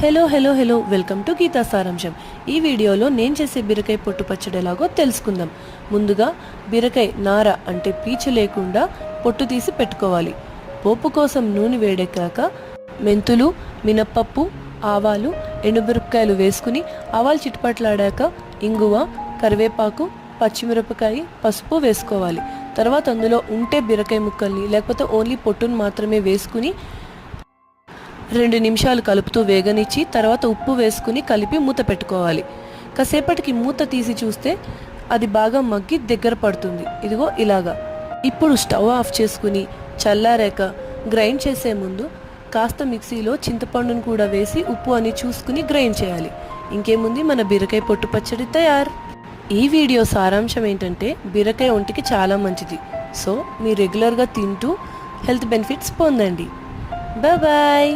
Hello welcome to Gita సారాంశం। ఈ వీడియోలో నేను చేసే బీరకాయ పొట్టు పచ్చడి ఎలాగో తెలుసుకుందాం। ముందుగా బీరకాయ నార అంటే పీచు లేకుండా పొట్టు తీసి పెట్టుకోవాలి। పోపు కోసం నూనె వేడెక్కాక మెంతులు, మినపప్పు, ఆవాలు, ఎండుమిరపకాయలు వేసుకుని ఆవాలు చిటపటలాడాక ఇంగువ, కరివేపాకు, పచ్చిమిరపకాయ, పసుపు వేసుకోవాలి। తర్వాత అందులో ఉంటే బీరకాయ ముక్కల్ని లేకపోతే ఓన్లీ పొట్టును మాత్రమే వేసుకుని 2 నిమిషాలు కలుపుతూ వేగనిచ్చి తర్వాత ఉప్పు వేసుకుని కలిపి మూత పెట్టుకోవాలి। కాసేపటికి మూత తీసి చూస్తే అది బాగా మగ్గి దగ్గర పడుతుంది। ఇదిగో ఇలాగా। ఇప్పుడు స్టవ్ ఆఫ్ చేసుకుని చల్లారాక గ్రైండ్ చేసే ముందు కాస్త మిక్సీలో చింతపండును కూడా వేసి ఉప్పు అని చూసుకుని గ్రైండ్ చేయాలి। ఇంకేముంది, మన బీరకాయ పొట్టు పచ్చడి తయారు। ఈ వీడియో సారాంశం ఏంటంటే బీరకాయ ఒంటికి చాలా మంచిది। సో మీరు రెగ్యులర్గా తింటూ హెల్త్ బెనిఫిట్స్ పొందండి। Bye bye.